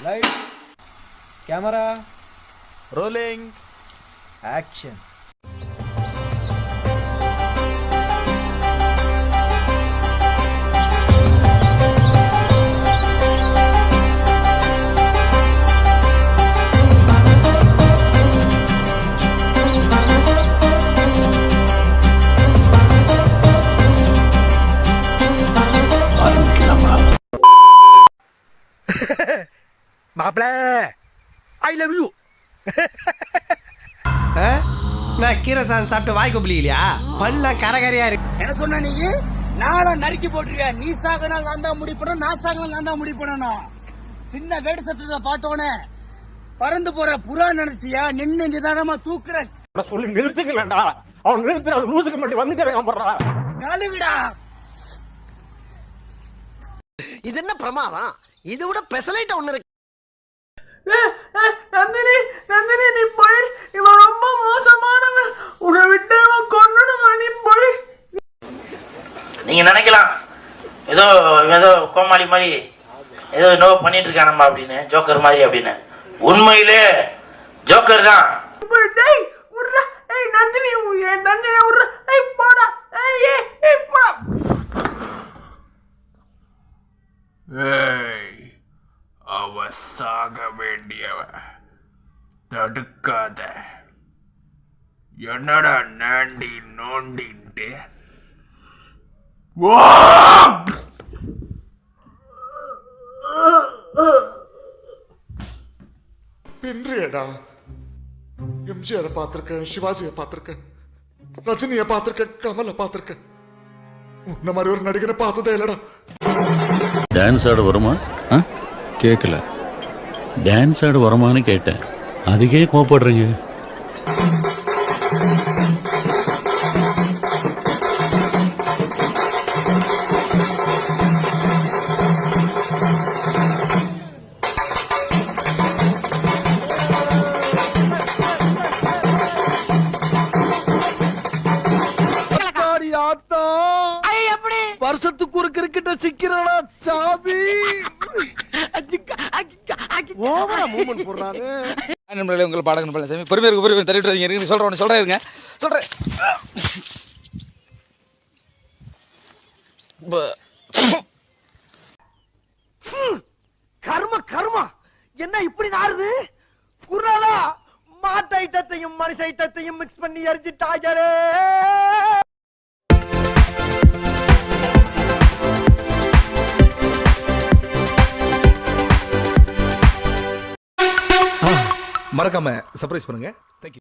Lights, camera, rolling, action. மாப்பிள I love you. நான் கீரை சாதம் சாப்பிட்டு வாய்க்கு பிள்ளையா பல்ல கரகரையா இருக்கு. என்ன சொன்ன நீ? நாளை நறுக்கி போட்டுருக்க. நீ சாகனால் நான் தான் முடிப்படணும், நான் சாகனால் நான் தான் முடிப்படணும். சின்ன வேடு சத்தத்தை பார்த்தோன்னே பறந்து போற புறா நினைச்சியா? நின்று நிதானமா தூக்குற சொல்லி நிறுத்துக்கலடா. அவன் நிறுத்து, அது லூசுக்கு மட்டும் வந்துக்கிறேன். கழுவிடா. இது என்ன பிரமாதம்? இது விட பெசலைட் ஒண்ணு இருக்கு. நந்தினி நந்தினி நீ போய், இவன் ரொம்ப மோசமானவன், உன்னை விட்டு அவன் கொன்னுடுவான், நீ போய். நீங்க நினைக்கலாம் ஏதோ ஏதோ கோமாளி மாதிரி ஏதோ என்னவோ பண்ணிட்டு இருக்கானம்மா அப்படின்னு, ஜோக்கர் மாதிரி அப்படின்னு. உண்மையிலே ஜோக்கர் தான். டேய் உர்ரா, ஏய் நந்தினி, என் நந்தினி உர்ரா, ஏய் போடா, ஏய் போடா. அவ சாக வேண்டியவ, தடுக்காத. என்னடா நாண்டி நோண்டின்ட்டு? பின்றியடா. எம்ஜிஆரை பார்த்திருக்கேன், சிவாஜியை பார்த்திருக்கேன், ரஜினியை பார்த்திருக்கேன், கமலை பார்த்திருக்கேன். உன்ன மாதிரி ஒரு நடிகரை பார்த்ததே இல்லடா. டான்ஸ் ஆட வருமா? கேட்கல. டான்ஸ் ஆட வருமானு கேட்டேன், அதுக்கே கோபப்படுறீங்க. வருஷத்துக்கு ஒரு கிரிக்கெட்ட சிக்கிறடா சாமி. ஓவரா மூவ்மெண்ட் போடுறானே. நண்பர்களே, உங்கள் பாடகன் பழனிசாமி. பொறுமையாக தள்ளிட்டு இருக்கு. சொல்றேன். கர்மா என்ன இப்படி நாறுது? குர்ராலா மாட்டு ஐட்டத்தையும் மனுஷ ஐட்டத்தையும் மிக்ஸ் பண்ணி எரிஞ்சிட்டாங்களே. மறக்காம சர்ப்ரைஸ் பண்ணுங்க. தேங்க்யூ.